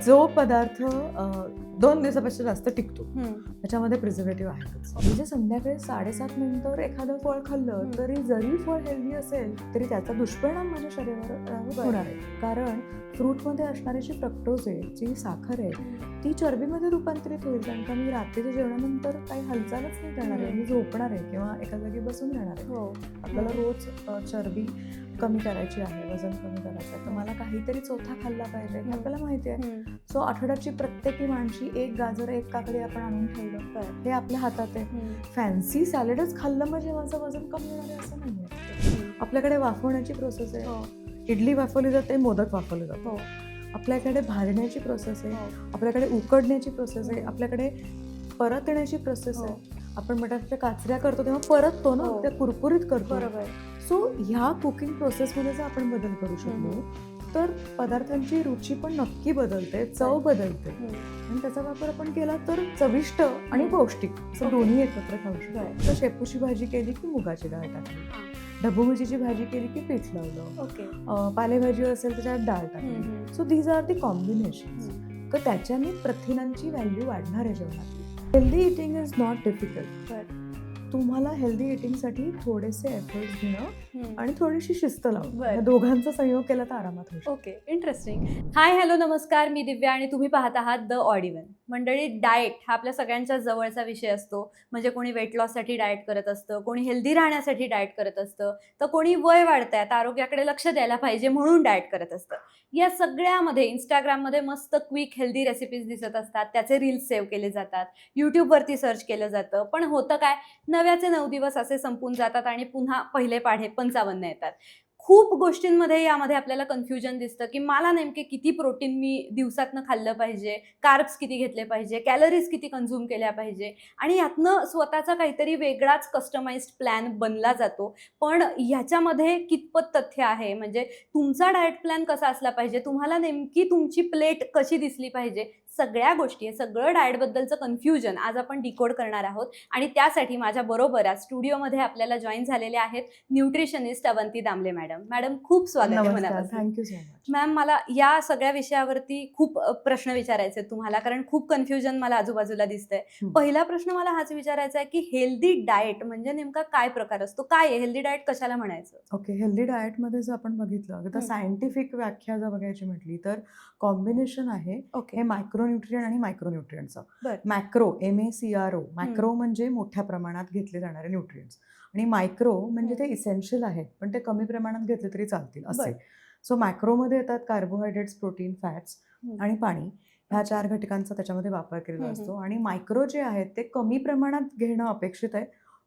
जो पदार्थ 2 दिवसापेक्षा जास्त टिकतो त्याच्यामध्ये प्रिझर्वेटिव्ह आहेतच. म्हणजे संध्याकाळी 7:30 नंतर एखादं फळ खाल्लं तरी जरी फळ हेल्दी असेल तरी त्याचा दुष्परिणाम माझ्या शरीरावर होणार आहे. कारण फ्रूटमध्ये असणारी जी फ्रक्टोज आहे, जी साखर आहे, ती चरबीमध्ये रूपांतरित होईल. कारण का मी रात्रीच्या जेवणानंतर काही हालचालच नाही करणार आहे, मी झोपणार आहे किंवा एका जागी बसून राहणार आहे. आपल्याला रोज चरबी कमी करायची आहे, वजन कमी करायचं आहे, तर मला काहीतरी चोथा खाल्ला पाहिजे हे आपल्याला माहिती आहे. सो आठवड्याची प्रत्येकी माणशी 1 गाजर 1 काकडी आपण आणून ठेवलं, हे आपल्या हातात आहे. फॅन्सी सॅलडच खाल्लं म्हणजे माझं वजन कमी होणार आहे असं नाही. आपल्याकडे वाफवण्याची प्रोसेस आहे, इडली वाफवली जाते, मोदक वाफवले जातो. आपल्याकडे भाजण्याची प्रोसेस आहे, आपल्याकडे उकडण्याची प्रोसेस आहे, आपल्याकडे परतण्याची प्रोसेस आहे. आपण बटाट्याच्या काचऱ्या करतो तेव्हा परततो ना, त्या कुरकुरीत करतो. बरोबर. सो ह्या कुकिंग प्रोसेसमध्ये जर आपण बदल करू शकलो तर पदार्थांची रुची पण नक्की बदलते, चव बदलते आणि त्याचा वापर आपण केला तर चविष्ट आणि पौष्टिक असं दोन्ही एकत्र खाऊ शकतो. तर शेपूची भाजी केली की मुगाची डाळ टाकली, ढबू मिरचीची भाजी केली की पीठ लावलं, पालेभाजी असेल त्याच्यात डाळ टाकली. So these are the combination. तर त्याच्याने प्रथिनांची व्हॅल्यू वाढणार आहे जेवणात. Healthy eating is not difficult. तुम्हाला हेल्दी इटिंगसाठी थोडेसे एफर्ट्स घेणं आणि थोडीशी शिस्त लावणं, या दोघांचा संयोग केला तर आरामात होईल. Okay, interesting. हाय, हॅलो, नमस्कार. मी दिव्या आणि तुम्ही पाहत आहात द ऑड इव्हन. मंडळी, डाएट हा आपल्या सगळ्यांच्या जवळचा विषय असतो. म्हणजे कोणी वेट लॉससाठी डाएट करत असतं, कोणी हेल्दी राहण्यासाठी डाएट करत असतं, तर कोणी वय वाढतायत आरोग्याकडे लक्ष द्यायला पाहिजे म्हणून डाएट करत असतं. या सगळ्यामध्ये इंस्टाग्राममध्ये मस्त क्विक हेल्दी रेसिपीज दिसत असतात, त्याचे रील्स सेव्ह केले जातात, यूट्यूबवरती सर्च केलं जातं. पण होतं काय, नव्याचे 9 दिवस असे संपून जातात आणि पुन्हा पहिले पाढे 55 येतात. खूप गोष्टींमध्ये यामध्ये आपल्याला कन्फ्युजन दिसतं की मला नेमके किती प्रोटीन मी दिवसातनं खाल्लं पाहिजे, कार्ब्स किती घेतले पाहिजे, कॅलरीज किती कन्झ्युम केल्या पाहिजे आणि यातनं स्वतःचा काहीतरी वेगळाच कस्टमाइज्ड प्लॅन बनला जातो. पण ह्याच्यामध्ये कितपत तथ्य आहे, म्हणजे तुमचा डाएट प्लॅन कसा असला पाहिजे, तुम्हाला नेमकी तुमची प्लेट कशी दिसली पाहिजे, सगळ्या गोष्टी, हे सगळं डाएटबद्दलचं कन्फ्युजन आज आपण डिकोड करणार आहोत. आणि त्यासाठी माझ्या बरोबर आज स्टुडिओमध्ये आपल्याला जॉईन झालेले आहेत nutritionist Avanti Damle madam. Madam, खूप स्वागत आहे मनापासून. Thank you so much. मॅम, मला या सगळ्या विषयावरती खूप प्रश्न विचारायचे तुम्हाला, कारण खूप कन्फ्युजन मला आजूबाजूला दिसतंय. पहिला प्रश्न मला हाच विचारायचा आहे की हेल्दी डाएट म्हणजे नेमका काय प्रकार असतो, काय आहे हेल्दी डाएट, कशाला म्हणायचं? ओके, हेल्दी डाएटमध्ये जर आपण बघितलं तर सायंटिफिक व्याख्या जर बघायची म्हटली तर कॉम्बिनेशन आहे हे मायक्रोन्यूट्रियन आणि मायक्रोन्यूट्रियनचं. मॅक्रो, MACRO, मॅक्रो म्हणजे मोठ्या प्रमाणात घेतले जाणारे न्यूट्रियंट्स आणि मायक्रो म्हणजे ते इसेन्शियल आहेत पण ते कमी प्रमाणात घेतले तरी चालतील असे. सो मॅक्रोमध्ये येतात कार्बोहायड्रेट्स, प्रोटीन, फॅट्स आणि पाणी. ह्या 4 घटकांचा त्याच्यामध्ये वापर केलेला असतो. आणि मायक्रो जे आहेत ते कमी प्रमाणात घेणं अपेक्षित आहे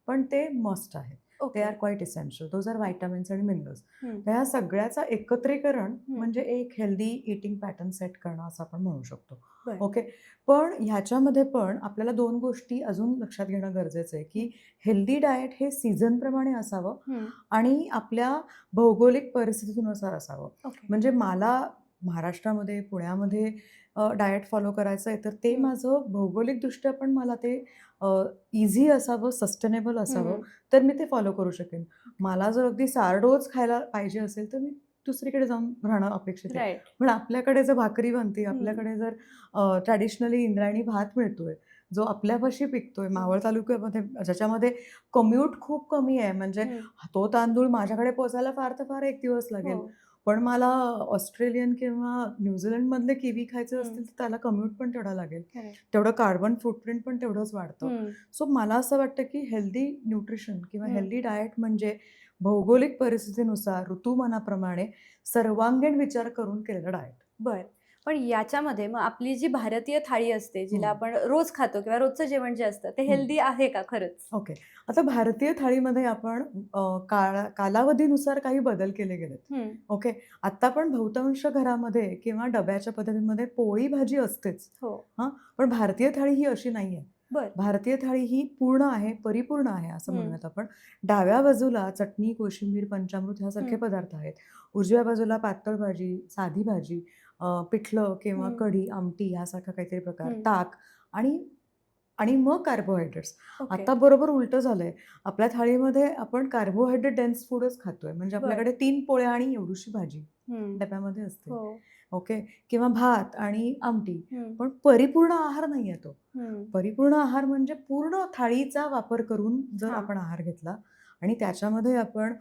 पण ते मस्ट आहे. They are quite essential. Those are vitamins आणि मिनरल्स. ह्या सगळ्याचा एकत्रीकरण म्हणजे एक हेल्दी इटिंग पॅटर्न सेट करणं असं आपण म्हणू शकतो. ओके, पण ह्याच्यामध्ये पण आपल्याला 2 गोष्टी अजून लक्षात घेणं गरजेचं आहे की हेल्दी डाएट हे सीझनप्रमाणे असावं आणि आपल्या भौगोलिक परिस्थितीनुसार असावं. म्हणजे मला महाराष्ट्रामध्ये, पुण्यामध्ये डाएट फॉलो करायचं आहे तर ते माझं भौगोलिकदृष्ट्या पण मला ते इझी असावं, सस्टेनेबल असावं तर मी ते फॉलो करू शकेन. मला जर अगदी सारडोज खायला पाहिजे असेल तर मी दुसरीकडे जाऊन राहणं अपेक्षित आहे. पण आपल्याकडे जर भाकरी बनते, आपल्याकडे जर ट्रॅडिशनली इंद्रायणी भात मिळतोय जो आपल्यापाशी पिकतोय मावळ तालुक्यामध्ये, ज्याच्यामध्ये कम्यूट खूप कमी आहे, म्हणजे तो तांदूळ माझ्याकडे पोहोचायला फार तर फार 1 दिवस लागेल. पण मला ऑस्ट्रेलियन किंवा न्यूझीलंडमधले किवी खायचे असतील तर त्याला कम्यूट पण तेवढा लागेल, तेवढं कार्बन फुटप्रिंट पण तेवढंच वाढतं. सो मला असं वाटतं की हेल्दी न्यूट्रिशन किंवा हेल्दी डाएट म्हणजे भौगोलिक परिस्थितीनुसार, ऋतुमानाप्रमाणे सर्वांगीण विचार करून केलेलं डाएट. बरं, पण याच्यामध्ये मग आपली जी भारतीय थाळी असते, जिला आपण रोज खातो किंवा रोजचं जेवण जे असतं ते हेल्दी आहे का खरंच? ओके, आता भारतीय थाळीमध्ये आपण कालावधीनुसार काही बदल केले गेलेत. ओके, आता पण बहुतांश घरामध्ये किंवा डब्याच्या पद्धतीमध्ये पोळी भाजी असतेच. पण भारतीय थाळी ही अशी नाहीये. भारतीय थाळी ही पूर्ण आहे, परिपूर्ण आहे असं म्हणूयात आपण. डाव्या बाजूला चटणी, कोशिंबीर, पंचामृत ह्यासारखे पदार्थ आहेत. उजव्या बाजूला पातळ भाजी, साधी भाजी, पिठलं किंवा कढी, आमटी ह्यासारखा काहीतरी प्रकार, ताक आणि मग कार्बोहायड्रेट्स. आता बरोबर उलटं झालंय. आपल्या थाळीमध्ये आपण कार्बोहायड्रेट डेन्स फूडच खातोय. म्हणजे आपल्याकडे 3 पोळ्या आणि एवढीशी भाजी. डब्यामध्ये असते. हो. ओके, किंवा भात आणि आमटी, हं. पण परिपूर्ण आहार नाहीये तो. हं. परिपूर्ण आहार म्हणजे पूर्ण थाळीचा वापर करून जर हां. आपण आहार घेतला आणि त्याच्यामध्ये आपण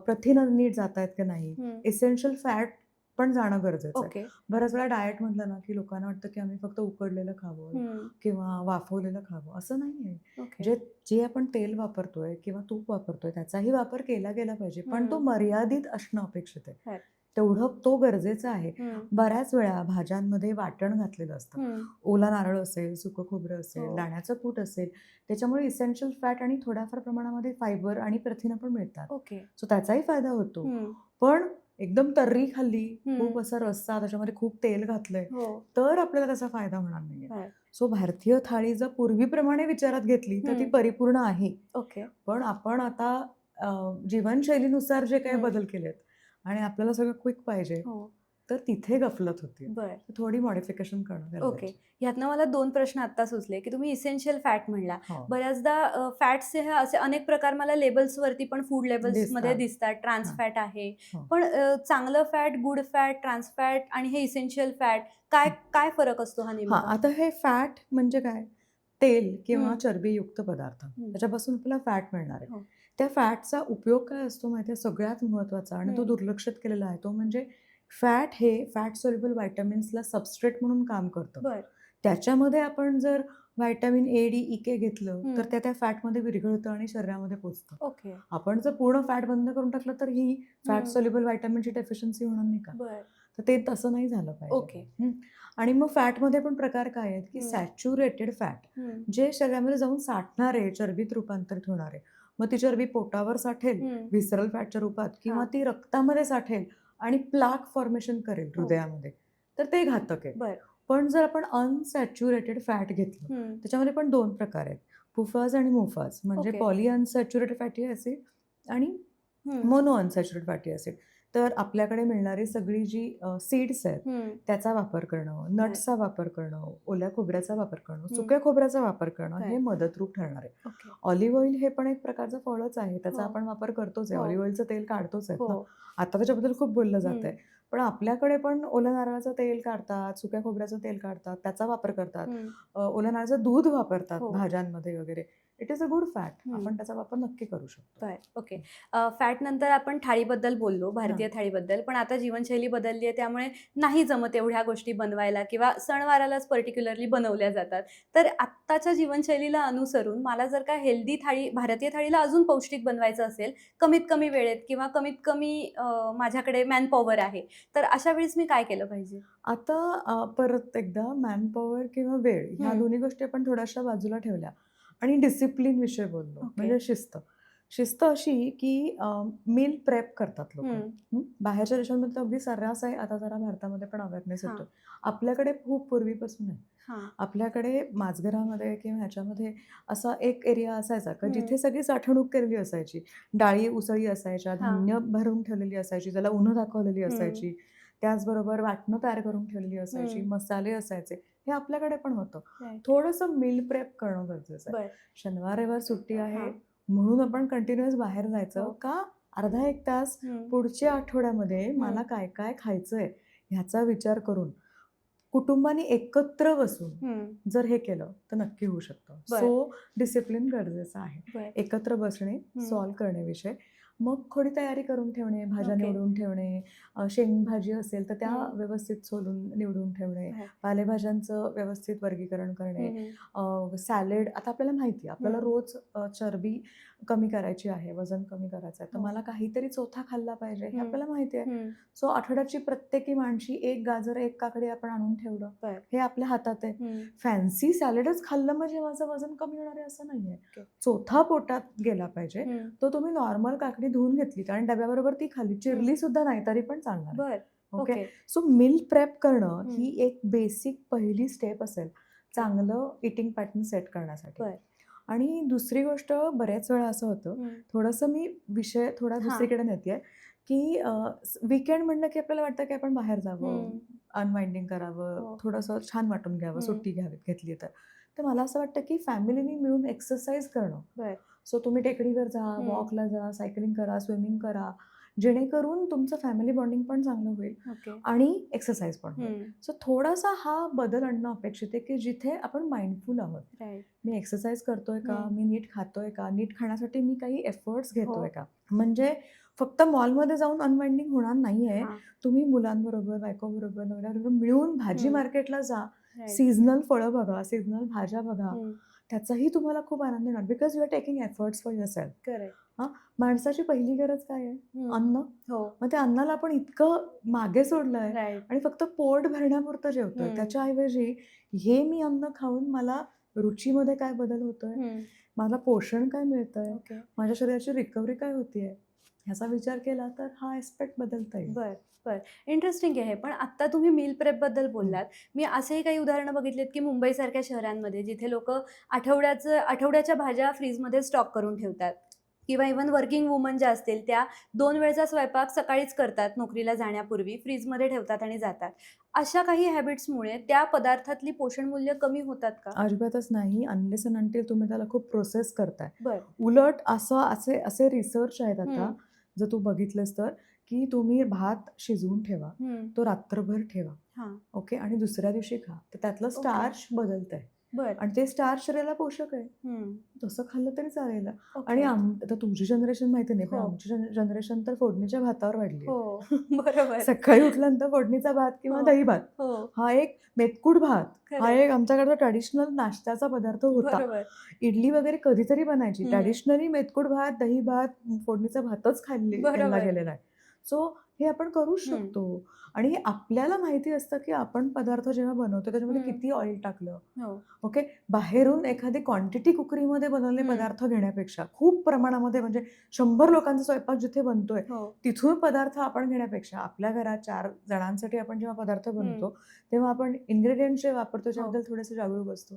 प्रथिनं नीट जात आहेत की नाही, हं. एसेन्शियल फॅट पण जाणं गरजेचं आहे. ओके. बऱ्याच वेळा डाएट म्हटलं ना, की लोकांना वाटतं की आम्ही फक्त उकडलेलं खावं हं. किंवा वाफवलेलं खावं, असं नाहीये. ओके. जे आपण तेल वापरतोय किंवा तूप वापरतोय त्याचाही वापर केला गेला पाहिजे, पण तो हं. मर्यादित असणं अपेक्षित आहे. Right. तेवढं तो गरजेचा आहे. हं. बऱ्याच वेळा भाज्यांमध्ये वाटण घातलेलं असतं. हं. ओला नारळ असेल, सुकं खोबरं असेल, हो. दाण्याचं कूट असेल, त्याच्यामुळे इसेन्शियल फॅट आणि थोड्याफार प्रमाणामध्ये फायबर आणि प्रथिनं पण मिळतात. ओके. सो त्याचाही फायदा होतो. हं. पण एकदम तर्री खाल्ली, खूप हं. असा रस्सा, त्याच्यामध्ये खूप तेल घातलंय, हो. तर आपल्याला त्याचा फायदा होणार नाहीये. Right. सो भारतीय थाळी जर पूर्वीप्रमाणे विचारात घेतली तर ती हं. परिपूर्ण आहे. ओके. पण आपण आता जीवनशैलीनुसार जे काही हं. बदल केलेत आणि आपल्याला सगळं क्विक पाहिजे, हो. तर तिथे गफलत होतीये. बरं. तर थोडी मॉडिफिकेशन करणं ओके. गरजेचं आहे. ह्यातनं मला 2 प्रश्न आत्ता सुचले, की तुम्ही इसेन्शियल फॅट म्हणला. हो. बऱ्याचदा फॅट्सचे हे असे अनेक प्रकार मला लेबल्सवरती पण फूड लेबल्समध्ये दिसतात. दिसतात. ट्रान्स हां. फॅट आहे. हो. पण चांगलं fat, good fat, trans fat आणि हे इसेन्शियल फॅट काय फरक असतो हा हां, नेमका? आता हे फॅट म्हणजे काय? तेल किंवा हं. चरबीयुक्त पदार्थ. हं. त्याच्यापासून आपल्याला फॅट मिळणार आहे. हो. त्या फॅटचा उपयोग काय असतो माहिती आहे? सगळ्यात महत्त्वाचा आणि तो हं. दुर्लक्षित केलेला आहे. तो म्हणजे फॅट हे फॅट सोल्युबल व्हिटॅमिन्सला सबस्ट्रेट म्हणून काम करतं. बरं. त्याच्यामध्ये त्याच्यामध्ये आपण जर व्हिटॅमिन ए, डी, ई, के घेतलं तर हं. त्या फॅटमध्ये विरघळतं आणि शरीरामध्ये पोचतं. ओके. आपण जर पूर्ण फॅट बंद करून टाकलं तर ही फॅट हं. सोल्युबल व्हिटॅमिनची डेफिशियन्सी होणार नाही का? बरं. तर ते तसं नाही झालं ओके. पाहिजे. आणि मग फॅटमध्ये पण प्रकार काय आहेत, की हं. सॅच्युरेटेड फॅट, हं. जे शरीरामध्ये जाऊन साठणारे, चरबीत रूपांतरित होणारे. मग ती चरबी पोटावर साठेल हं. व्हिसरल फॅटच्या रूपात किंवा हां. ती रक्तामध्ये साठेल आणि प्लाक फॉर्मेशन करेल हो. हृदयामध्ये. तर ते घातक आहे. बरं. पण जर आपण अनसॅच्युरेटेड फॅट घेतलं, हं. त्याच्यामध्ये पण 2 प्रकार आहेत. पुफाज आणि मुफाज, म्हणजे okay. Poly unsaturated fatty acid आणि हं. Mono unsaturated fatty acid. तर आपल्याकडे मिळणारी सगळी जी सीड्स आहेत हं. त्याचा वापर करणं, Right. नट्सचा वापर करणं, ओल्या खोबऱ्याचा वापर करणं, हं. सुक्या खोबऱ्याचा वापर करणं हे Right. मदतरूप ठरणार आहे. ओके. ऑलिव्ह ऑइल हे पण एक प्रकारचं फळच आहे. त्याचा हो. आपण वापर करतोच आहे. हो. ऑलिव्ह ऑइलचं तेल काढतोच आहेत ना. हो. आता त्याच्याबद्दल खूप बोललं हं. जातंय. पण आपल्याकडे पण ओल्या नारळाचं तेल काढतात, सुक्या खोबऱ्याचं तेल काढतात, त्याचा वापर करतात. हं. ओल्या नारळाचं दूध वापरतात हो. भाज्यांमध्ये वगैरे. It is a good fat. हं. आपण त्याचा वापर नक्की करू शकतो. बरं. ओके. फॅट नंतर आपण थाळीबद्दल बोललो, भारतीय हां. थाळीबद्दल. पण आता जीवनशैली बदलली आहे, त्यामुळे नाही जमत एवढ्या गोष्टी बनवायला किंवा सणवारालाच पर्टिक्युलरली बनवल्या जातात. तर आत्ताच्या जीवनशैलीला अनुसरून मला जर का हेल्दी थाळी, भारतीय थाळीला अजून पौष्टिक बनवायचं असेल, कमीत कमी वेळेत किंवा कमीत कमी माझ्याकडे मॅनपॉवर आहे, तर अशा वेळेस मी काय केलं पाहिजे? आता परत एकदा मॅनपॉवर किंवा वेळ ह्या हं. दोन्ही गोष्टी आपण थोड्याशा बाजूला ठेवल्या आणि डिसिप्लिन विषय बोललो. ओके. म्हणजे शिस्त. शिस्त अशी की मील प्रेप करतात लोकं. हं. बाहेरच्या देशांमध्ये तर अगदी सर्रास आहे. आता जरा भारतामध्ये पण अवेअरनेस हां. येतोय. आपल्याकडे खूप पूर्वीपासून आहे. हां. आपल्याकडे माझघरामध्ये किंवा ह्याच्यामध्ये असा एक एरिया असायचा का हं. जिथे सगळी साठवणूक केलेली असायची. डाळी, उसळी असायच्या, हां. धान्य भरून ठेवलेली असायची, त्याला उन्हं दाखवलेली हं. असायची. त्याचबरोबर वाटणं तयार करून ठेवलेली असायची, हं. मसाले असायचे. हे आपल्याकडे पण होतं. राइट. थोडंसं मील प्रेप करणं गरजेचं आहे. बरं. शनिवार, रविवार सुट्टी आहे हां. म्हणून आपण कंटिन्युअस बाहेर जायचं हो. का? अर्धा 1 तास हं. पुढच्या आठवड्यामध्ये मला हं. काय खायचंय ह्याचा विचार करून कुटुंबाने एकत्र बसून हं. जर हे केलं तर नक्की होऊ शकतं. बरं. सो डिसिप्लिन गरजेचं आहे. बरं. एकत्र बसणे, हं. सॉल्व्ह करणे विषय. मग थोडी तयारी करून ठेवणे, भाज्या ओके. निवडून ठेवणे, शेंगभाजी असेल तर त्या हं. व्यवस्थित सोलून निवडून ठेवणे, राइट. पालेभाज्यांचं व्यवस्थित वर्गीकरण करणे, हं, हं. सॅलड. आता आपल्याला माहिती आहे आपल्याला हं. रोज चरबी कमी करायची आहे, वजन कमी करायचं आहे, तर हो. मला काहीतरी चोथा खाल्ला पाहिजे हे हं. आपल्याला माहिती आहे. हं. सो आठवड्याची प्रत्येकी माणशी 1 गाजर, 1 काकडी आपण आणून ठेवलं. बरं. हे आपल्या हातात आहे. हं. फॅन्सी सॅलडच खाल्लं म्हणजे माझं वजन कमी होणार आहे असं नाहीये. ओके. चोथा पोटात गेला पाहिजे. हं. तो तुम्ही नॉर्मल काकडी धुवून घेतलीत आणि डब्याबरोबर ती खाल्ली, हं. चिरली सुद्धा नाही तरी पण चालणार आहे. बरं. Okay. Okay. So meal prep करणं हं. ही एक बेसिक पहिली स्टेप असेल चांगलं ईटिंग पॅटर्न सेट करण्यासाठी. बरं. आणि दुसरी गोष्ट बऱ्याच वेळा असं होतं, हं. थोडंसं मी विषय थोडा हां. दुसरीकडे नेतेय, की वीकेंड म्हटलं की आपल्याला वाटतं की आपण बाहेर जावं, हं. अनवाइंडिंग करावं, हो. थोडंसं छान वाटून घ्यावं, हं. सुट्टी घेतली तर. तर मला असं वाटतं की फॅमिलीनी मिळून एक्सरसाइज करणं. बरं. सो तुम्ही टेकडीवर जा, हं. वॉकला जा, सायकलिंग करा, स्विमिंग करा. जेणेकरून तुमचं फॅमिली बॉन्डिंग पण चांगलं होईल ओके. आणि एक्सरसाइज पण होईल. सो थोडासा हा बदल आणणं अपेक्षित आहे की जिथे आपण माइंडफुल आहोत. राईट. मी एक्सरसाइज करतोय का, हम्म. मी नीट खातोय का, नीट खाण्यासाठी मी काही एफर्ट्स घेतोय हो. का. म्हणजे फक्त मॉलमध्ये जाऊन अनवाइंडिंग होणार नाहीये. हा. तुम्ही मुलांबरोबर, बायकोबरोबर, नवऱ्याबरोबर मिळून भाजी हम्म. मार्केटला जा, राईट. सीझनल फळं बघा, सीझनल भाज्या बघा. हम्म. त्याचाही तुम्हाला खूप आनंद येणार because you are taking efforts for yourself. Correct. माणसाची पहिली गरज काय आहे? अन्न. हो. मग त्या अन्नाला आपण इतकं मागे सोडलंय राईट. आणि फक्त पोट भरण्यापुरतं जेवतोय. हम्म. त्याच्याऐवजी हे मी अन्न खाऊन मला रुचीमध्ये काय बदल होतोय, मला पोषण काय मिळतंय, ओके. माझ्या शरीराची रिकव्हरी काय होतीये, ह्याचा विचार केला तर हा एस्पेक्ट बदलता येईल. बर. इंटरेस्टिंग आहे. पण आता तुम्ही मील प्रेप बद्दल बोललात. मी असेही काही उदाहरणं बघितलीत की मुंबईसारख्या शहरांमध्ये जिथे लोक आठवड्याच्या भाज्या फ्रीजमध्ये स्टॉक करून ठेवतात, किंवा इव्हन वर्किंग वुमन ज्या असतील त्या 2 वेळचा स्वयंपाक सकाळीच करतात, नोकरीला जाण्यापूर्वी फ्रीजमध्ये ठेवतात आणि जातात. अशा काही हॅबिट्समुळे त्या पदार्थातली पोषण मूल्य कमी होतात का? अजिबातच नाही, अनलेस अँड अंटिल तुम्ही त्याला खूप प्रोसेस करताय. बर. उलट असे रिसर्च आहेत आता, जर तू बघितलंस तर, की तुम्ही भात शिजवून ठेवा, तो रात्रभर ठेवा, हां. ओके, आणि दुसऱ्या दिवशी खा, तर त्यातलं स्टार्च बदलतंय बर. आणि ते स्टार्च शरीराला पोषक आहे. हम्म. तसं खाल्लं तरी चालेल. ओके. आणि आता तुमची जनरेशन माहिती नाही, पण हो. आमची जनरेशन तर फोडणीच्या भातावर वाढली. हो. बरोबर. सकाळी उठल्यानंतर फोडणीचा भात किंवा हो. दही भात, हो. हा एक मेतकूट भात, हा खरंय. एक आमच्याकडचा ट्रॅडिशनल नाश्त्याचा पदार्थ होता. बरोबर. इडली वगैरे कधीतरी बनायची, हम्म. ट्रॅडिशनली मेतकूट भात, दही भात, फोडणीचा भातच खाल्ला बरोबर. गेलेला आहे. सो हे आपण करू शकतो. आणि हे आपल्याला माहिती असतं की आपण पदार्थ जेव्हा बनवतो त्याच्यामध्ये किती ऑइल टाकलं. हो. ओके, बाहेरून एखादी क्वांटिटी कुकरीमध्ये बनवलेले पदार्थ घेण्यापेक्षा, खूप प्रमाणामध्ये म्हणजे 100 लोकांचा स्वयंपाक जिथे बनतोय हो. तिथून तिथून पदार्थ आपण घेण्यापेक्षा आपल्या घरात 4 जणांसाठी आपण जेव्हा पदार्थ बनवतो तेव्हा आपण इन्ग्रेडियंट जे वापरतो त्याच्याबद्दल थोडेसे जागरूक असतो.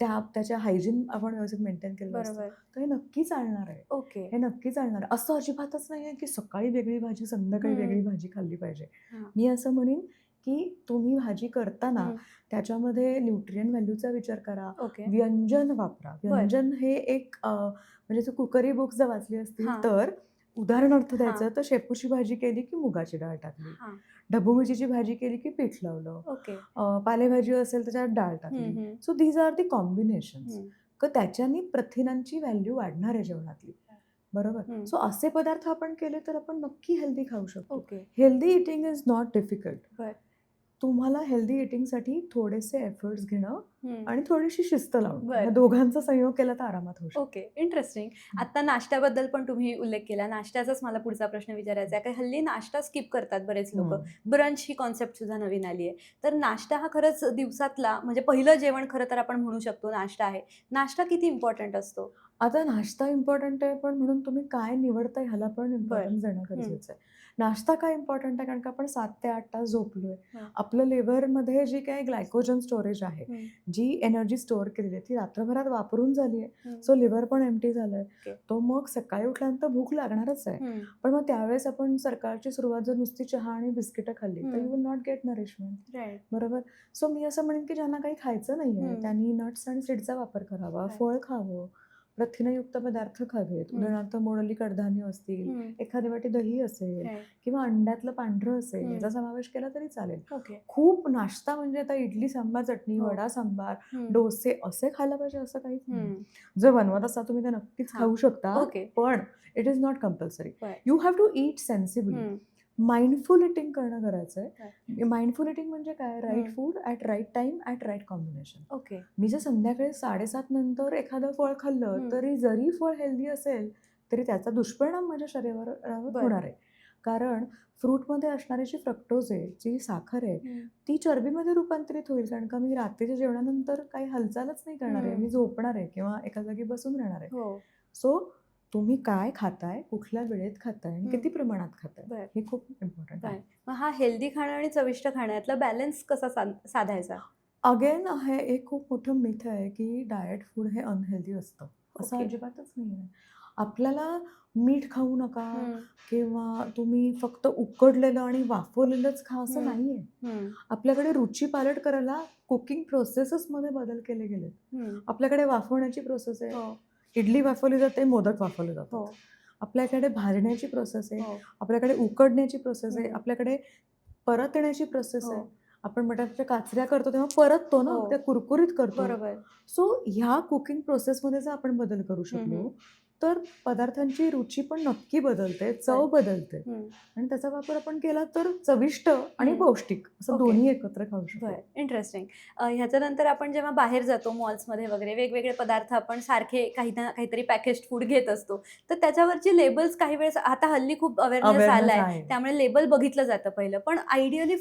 त्याच्या हायजीन आपण व्यवस्थित मेंटेन केलं असतं, बरोबर. तर हे नक्की चालणार आहे. ओके. हे नक्की चालणार आहे. असं अजिबातच नाही आहे की सकाळी वेगळी भाजी, संध्याकाळी वेगळी भाजी खाल्ली पाहिजे. हां. मी असं म्हणेन की तुम्ही भाजी करताना त्याच्यामध्ये न्यूट्रिएंट व्हॅल्यूचा विचार करा, ओके. व्यंजन वापरा. व्यंजन हे एक म्हणजे तू कुकरी बुक्स जर वाचली असतील हां. तर उदाहरणार्थ हां. द्यायचं तर शेपूची भाजी केली की मुगाची डाळ टाकली, हां. ढबू मिरचीची भाजी केली की पीठ लावलं, ओके. पालेभाजी असेल त्याच्यात डाळ टाकली. So these are the combinations. तर त्याच्यानी प्रथिनांची व्हॅल्यू वाढणार आहे जेवणातली, बरोबर. सो असे पदार्थ आपण केले तर आपण नक्की हेल्दी खाऊ शकतो. Okay. Healthy eating is not difficult. बर. तुम्हाला हेल्दी इटिंगसाठी थोडेसे एफर्ट्स घेणं आणि थोडीशी शिस्त लावणं, बरं. या दोघांचा संयोग केला तर आरामात होऊ शकतो. ओके. इंटरेस्टिंग. आता नाश्त्याबद्दल पण तुम्ही उल्लेख केला. नाश्त्याचाच मला पुढचा प्रश्न विचारायचा आहे. हल्ली नाश्ता स्किप करतात बरेच लोक. ब्रंच ही कॉन्सेप्ट सुद्धा नवीन आली आहे. तर नाश्ता हा खरंच दिवसातला म्हणजे पहिलं जेवण खरं तर आपण म्हणू शकतो नाश्ता आहे. नाश्ता किती इम्पॉर्टंट असतो? आता नाश्ता इम्पॉर्टंट आहे, पण म्हणून तुम्ही काय निवडताय ह्याला पण इम्पॉर्टन्स देणं गरजेचं आहे. नाश्ता काय इम्पॉर्टंट आहे, कारण का आपण 7 ते 8 तास झोपलोय. आपलं लिव्हरमध्ये जी काही ग्लायकोजन स्टोरेज आहे, जी एनर्जी स्टोअर केलेली आहे ती रात्रभरात वापरून झाली आहे. सो लिव्हर पण एम्प्टी झालंय. तो मग सकाळी उठल्यानंतर भूक लागणारच आहे. पण मग त्यावेळेस आपण सकाळची सुरुवात जर नुसती चहा आणि बिस्किटं खाल्ली तर you will not gate nourishment, बरोबर. सो मी असं म्हणेन की ज्यांना काही खायचं नाहीये त्यांनी नट्स आणि सीड्सचा वापर करावा, फळ खावं, प्रथिनयुक्त पदार्थ खावेत. उदाहरणार्थ मोडली कडधान्य असतील, एखादी वाटी दही असेल किंवा अंड्यातलं पांढरं असेल, याचा समावेश केला तरी चालेल. खूप नाश्ता म्हणजे आता इडली सांबार, चटणी, वडा सांबार, डोसे असे खायला पाहिजे असं काहीच नाही. जर बनवत असा तुम्ही ते नक्कीच खाऊ शकता, पण it is not compulsory. You have to eat sensibly. Mindful eating करणं गरजेचं आहे. माइंडफुल इटिंग म्हणजे काय? Right food at right time at right combination. Okay. मी जर संध्याकाळी 7:30 नंतर एखादं फळ खाल्लं तरी जरी फळ हेल्दी असेल तरी त्याचा दुष्परिणाम माझ्या शरीरावर होणार आहे. कारण फ्रूटमध्ये असणारी जी फ्रक्टोज आहे, जी साखर आहे, ती चरबीमध्ये रूपांतरित होईल. कारण का मी रात्रीच्या जेवणानंतर काही हालचालच नाही करणार आहे, मी झोपणार आहे किंवा एका जागी बसून राहणार आहे. सो तुम्ही काय खाताय, कुठल्या वेळेत खाताय आणि किती प्रमाणात खाताय, हे खूप इम्पॉर्टंट आहे. मग हा हेल्दी खाणं आणि चविष्ट खाणं यातला बॅलन्स कसा साधायचा? अगेन हे एक खूप मोठं मिथ आहे की डाएट फूड हे अनहेल्दी असतं. असं अजिबातच नाही आहे. आपल्याला मीठ खाऊ नका किंवा तुम्ही फक्त उकडलेलं आणि वाफवलेलंच खा असं नाहीये. आपल्याकडे रुची पालट करायला कुकिंग प्रोसेसेसमध्ये बदल केले गेलेत. आपल्याकडे वाफवण्याची प्रोसेस आहे. इडली वाफवली जाते, मोदक वाफवले जातात. आपल्याकडे भाजण्याची प्रोसेस आहे, हो. आपल्याकडे उकडण्याची प्रोसेस आहे, हम्म. आपल्याकडे परतण्याची प्रोसेस हो. आहे. आपण बटाट्याच्या काचऱ्या करतो तेव्हा परततो ना, हो. त्या कुरकुरीत करतो. बरोबर. सो ह्या कुकिंग प्रोसेसमध्ये जर आपण बदल करू हम्म, शकलो हम्म. तर पदार्थांची रुची पण नक्की बदलते, चव बरं. बदलते हम्म. आणि त्याचा वापर आपण केला तर चविष्ट आणि हम्म. पौष्टिक असं ओके. दोन्ही एकत्र खाऊ शकतो. बरं, इंटरेस्टिंग. ह्याच्यानंतर आपण जेव्हा बाहेर जातो मॉल्समध्ये वगैरे वेगवेगळे पदार्थ आपण सारखे काही ना काहीतरी पॅकेज्ड फूड घेत असतो, तर त्याच्यावरची लेबल्स काही वेळेस आता हल्ली खूप अवेअरनेस अवेअरनेस आलाय, आहे. त्यामुळे लेबल बघितलं जातं पहिलं. पण आयडियली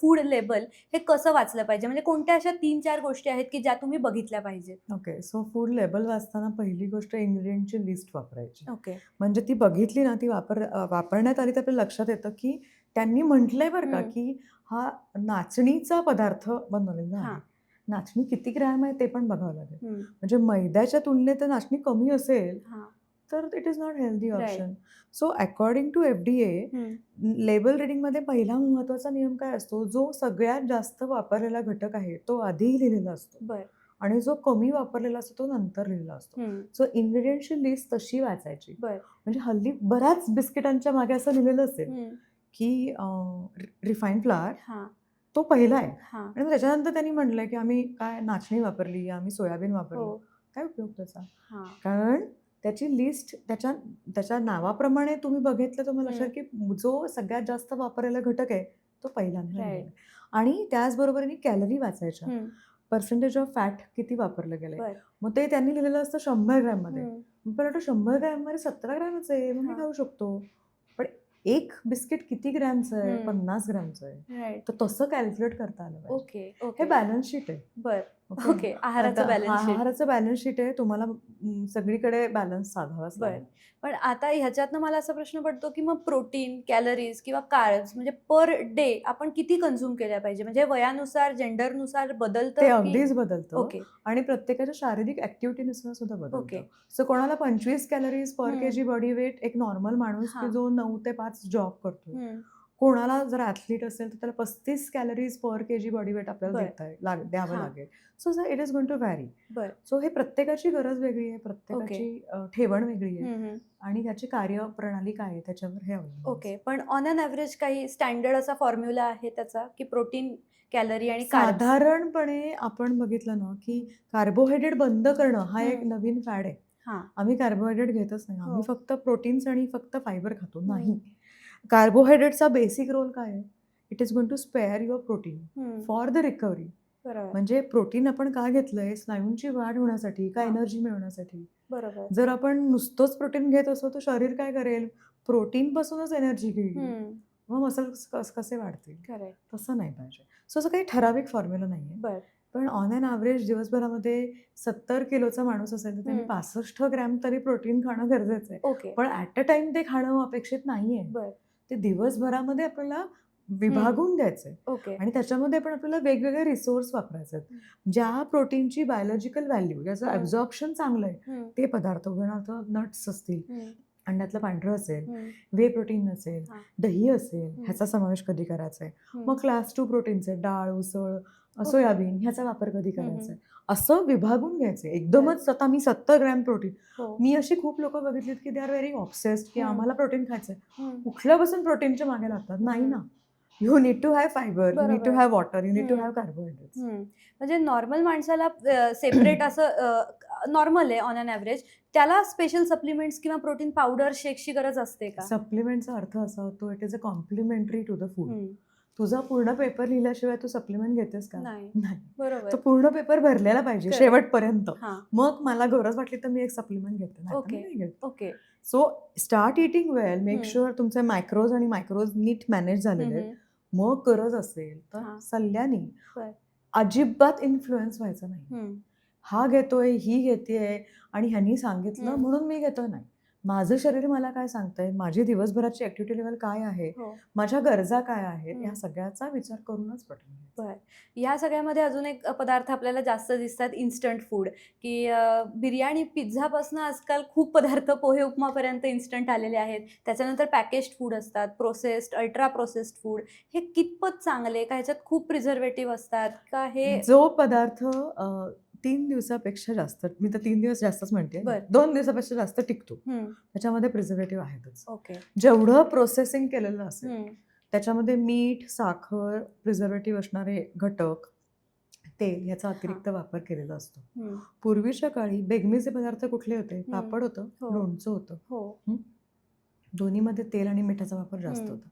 फूड लेबल हे कसं वाचलं पाहिजे? म्हणजे कोणत्या अशा 3-4 गोष्टी आहेत की ज्या तुम्ही बघितल्या पाहिजेत? ओके, सो फूड लेबल वाचताना पहिली गोष्ट इन्ग्रेडियंटची लिस्ट वापरायची. ओके. म्हणजे ती बघितली ना, ती वापरण्यात आली तर आपल्या लक्षात येतं की त्यांनी म्हटलंय बरं का हम्म. की हा नाचणीचा पदार्थ बनवलेला हां. आहे. नाचणी किती ग्रॅम आहे ते पण बघावं लागेल. हम्म. म्हणजे मैद्याच्या तुलनेत जर नाचणी कमी असेल हां. तर it is not healthy Right. Option. So according to FDA hmm. Label रिडिंगमध्ये पहिला महत्त्वाचा नियम काय असतो, जो सगळ्यात जास्त वापरलेला घटक आहे तो आधी लिहिलेला असतो बरं. आणि जो कमी वापरलेला असतो तो नंतर लिहिलेला असतो. हम्म. सो इन्ग्रेडियंटची लिस्ट तशी वाचायची. बरं. म्हणजे हल्ली बऱ्याच बिस्किटांच्या मागे असं लिहिलेलं असेल हम्म. की रिफाईंड फ्लावर हां. तो पहिला आहे हां. आणि मग त्याच्यानंतर त्यांनी म्हटलंय की आम्ही काय नाचणी वापरली, आम्ही सोयाबीन वापरली. हो. काय उपयोग त्याचा? हां. कारण त्याची लिस्ट त्याच्या नावाप्रमाणे तुम्ही बघितलं तर मला लक्षात की जो सगळ्यात जास्त वापरलेला घटक आहे तो पहिल्यांदा Right. लिहिलेला आहे. आणि त्याचबरोबरीने कॅलरी वाचायच्या. हम्म. पर्सेंटेज ऑफ फॅट किती वापरलं गेलंय. बरं. मग ते त्यांनी लिहिलेलं असतं 100 ग्रॅममध्ये. हम्म. पण वाटतं 100 ग्रॅममध्ये 17 ग्रॅमच आहे, मग मी हां. खाऊ शकतो. पण एक बिस्किट किती ग्रॅमचं आहे? हम्म. 50 ग्रॅमचं आहे. राईट. तर तसं कॅल्क्युलेट करता आलं पाहिजे. ओके. हे ओके. बॅलन्स शीट आहे. बरं. ओके. ओके. आहाराचं आता बॅलन्स शीट. आहाराचं बॅलन्स शीट आहे. तुम्हाला सगळीकडे बॅलन्स साधावाच बरं. लागेल. पण आता ह्याच्यातनं मला असा प्रश्न पडतो की मग प्रोटीन, कॅलरीज किंवा कार्ब्स म्हणजे पर डे आपण किती कन्झ्युम केल्या पाहिजे? म्हणजे वयानुसार, जेंडरनुसार ते बदलतं की? अगदीच बदलतं ओके. आणि प्रत्येकाच्या शारीरिक ऍक्टिव्हिटीनुसार सुद्धा ओके. बदलतं. सो कोणाला 25 कॅलरीज पर हम्म. केजी बॉडी वेट एक नॉर्मल माणूस की हां. जो 9 ते 5 जॉब करतो. हम्म. कोणाला जर ॲथलीट असेल तर त्याला 35 calories per KG body weight आपल्याला बरं. द्यावं हां. लागेल. So it is going to vary. बरं. सो हे प्रत्येकाची गरज वेगळी आहे, प्रत्येकाची ठेवण वेगळी आहे हम्म. आणि त्याची कार्यप्रणाली काय आहे त्याच्यावर हे अवलंबून ओके. असतं. पण ऑन अन ॲव्हरेज काही स्टँडर्ड असा फॉर्म्युला आहे त्याचा की प्रोटीन, कॅलरी आणि कार्ब्स? साधारणपणे आपण बघितलं ना की कार्बोहायड्रेट बंद करणं हा एक हम्म. नवीन फॅड आहे. हां. आम्ही कार्बोहायड्रेट घेतच नाही. आम्ही हो. फक्त प्रोटीन्स आणि फक्त फायबर खातो. हम्म. नाही. कार्बोहायड्रेटचा बेसिक रोल काय आहे? It is going to spare your protein hmm. For the recovery. बरोबर. म्हणजे प्रोटीन आपण का घेतलंय? स्नायूंची वाढ होण्यासाठी का हां. एनर्जी मिळवण्यासाठी? बरोबर. जर आपण नुसतंच प्रोटीन घेत असो तर शरीर काय करेल? प्रोटीनपासूनच एनर्जी घेईल. हम्म. मग मसल्स कसे वाढतील? करेक्ट. तसं नाही पाहिजे. सो असं काही ठराविक फॉर्म्युला नाही आहे. बरं. पण ऑन अन ॲव्हरेज दिवसभरामध्ये 70 किलोचा माणूस असेल तर त्यांनी हम्म. 65 ग्रॅम तरी प्रोटीन खाणं गरजेचं आहे. ओके. पण ॲट अ टाइम ते खाणं अपेक्षित नाही आहे. बरं. ते दिवसभरामध्ये आपल्याला विभागून द्यायचं आहे ओके. आणि त्याच्यामध्ये पण आपल्याला वेगवेगळे रिसोर्स वापरायचे आहेत. ज्या प्रोटीनची बायोलॉजिकल व्हॅल्यू, ज्याचं हम्म. ॲब्झॉर्प्शन चांगलं आहे हम्म. ते पदार्थ, उदाहरणार्थ नट्स असतील, हम्म. अंड्यातलं पांढरं असेल, हम्म. वे प्रोटीन असेल, हां. दही असेल, हम्म. ह्याचा समावेश कधी करायचा आहे. हम्म. मग क्लास 2 प्रोटीन्स डाळ, उसळ, ओके. सोयाबीन ह्याचा वापर कधी हम्म. करायचा आहे. असं विभागून घ्यायचं. एकदमच आता मी 70 ग्रॅम प्रोटीन. हो. मी अशी खूप लोकं बघितलीत की दे आर व्हेरी ऑब्सेस्ड की हम्म. आम्हाला प्रोटीन खायचंय. हम्म. उठल्यापासून प्रोटीनच्या मागे लागतात. नाही ना. You need to have fibre, you need to बरोबर. Have water, you need to hmm. Have carbohydrates. म्हणजे नॉर्मल माणसाला सेपरेट असं नॉर्मल आहे ऑन अन ॲव्हरेज, त्याला स्पेशल सप्लिमेंट्स किंवा प्रोटीन पावडर शेक्सची गरज असते का? सप्लिमेंटचा अर्थ असा होतो it is a complimentary to the food. Hmm. तुझा पूर्ण पेपर लिहिल्याशिवाय तू सप्लिमेंट घेतेस का? नाही. नाही. बरोबर. तो पूर्ण पेपर भरलेला पाहिजे Correct. शेवटपर्यंत. हां. मग मला गरज वाटली तर मी एक सप्लिमेंट घेते, नाही तर ओके. मी नाही घेत. ओके. सो स्टार्ट इटिंग वेल, मेक हम्म. शुअर तुमचे मायक्रोज आणि मायक्रोज नीट मॅनेज झालेले आहेत. हम्म. मग गरज असेल तर हां. सल्ल्याने बरं. अजिबात इन्फ्लुएन्स व्हायचं नाही. हम्म. हा घेतोय, ही घेतेय आणि ह्यांनी सांगितलं हम्म. म्हणून मी घेतोय, नाही. माझं शरीर मला काय सांगतंय, माझी दिवसभराची ऍक्टिव्हिटी लेवल काय आहे, हो. माझ्या गरजा काय आहेत, हम्म. या सगळ्याचा विचार करूनच प्रोटीन घ्यायचं. बरं. ह्या सगळ्यामध्ये अजून एक पदार्थ आपल्याला जास्त दिसतात, इन्स्टंट फूड, की बिर्याणी, पिझ्झापासून आजकाल खूप पदार्थ, पोहे उपमापर्यंत इन्स्टंट आलेले आहेत. त्याच्यानंतर पॅकेज्ड फूड असतात, प्रोसेस्ड, अल्ट्रा प्रोसेस्ड फूड. हे कितपत चांगले का? ह्याच्यात खूप प्रिझर्वेटिव्ह असतात का? हे जो पदार्थ 3 दिवसापेक्षा जास्त, मी तर 3 दिवस जास्तच म्हणते, बरं. 2 दिवसापेक्षा जास्त टिकतो. हम्म. त्याच्यामध्ये प्रिझर्वेटिव्ह आहेतच. ओके. जेवढं प्रोसेसिंग केलेलं असेल हम्म. त्याच्यामध्ये मीठ, साखर, प्रिझर्वेटिव्ह असणारे घटक, तेल याचा अतिरिक्त वापर केलेला असतो. हम्म. पूर्वीच्या काळी बेगमीचे पदार्थ कुठले होते? पापड होतं, हो. लोणचं होतं. हो. दोन्हीमध्ये तेल आणि मिठाचा वापर जास्त हम्म. होता.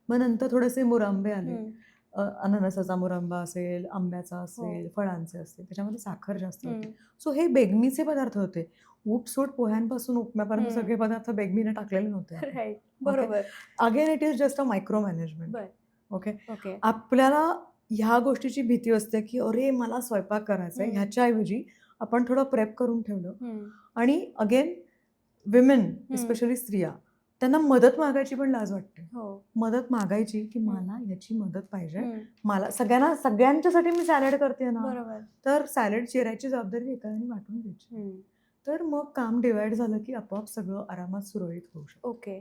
मग नंतर थोडेसे मुरांबे आले. हम्म. अननसाचा मुरांबा असेल, आंब्याचा असेल, फळांचे असेल, त्याच्यामध्ये साखर जास्त होती. हम्म. सो हे बेगमीचे पदार्थ होते. उपसूट पोह्यांपासून उपम्यापर्यंत हम्म. सगळे पदार्थ बेगमीने टाकलेले नव्हते. राईट. बरोबर. Again it is just a micro management. बर. ओके. ओके. आपल्याला ह्या गोष्टीची भीती असते की अरे मला स्वयंपाक करायचा आहे, हम्म. ह्याच्याऐवजी आपण थोडं प्रेप करून ठेवलं. हम्म. आणि अगेन विमेन, स्पेशली स्त्रिया, त्यांना मदत मागायची पण लाज वाटते. हो. मदत मागायची की मला याची मदत पाहिजे, हम्म. मला सगळ्यांच्यासाठी मी सॅलड करते ना, बरोबर. तर सॅलड चिरायची जबाबदारी एकाने वाटून घ्यायची. हम्म. तर मग काम डिवाइड झालं की आपोआप सगळं आरामात सुरळीत होऊ शकतं. ओके.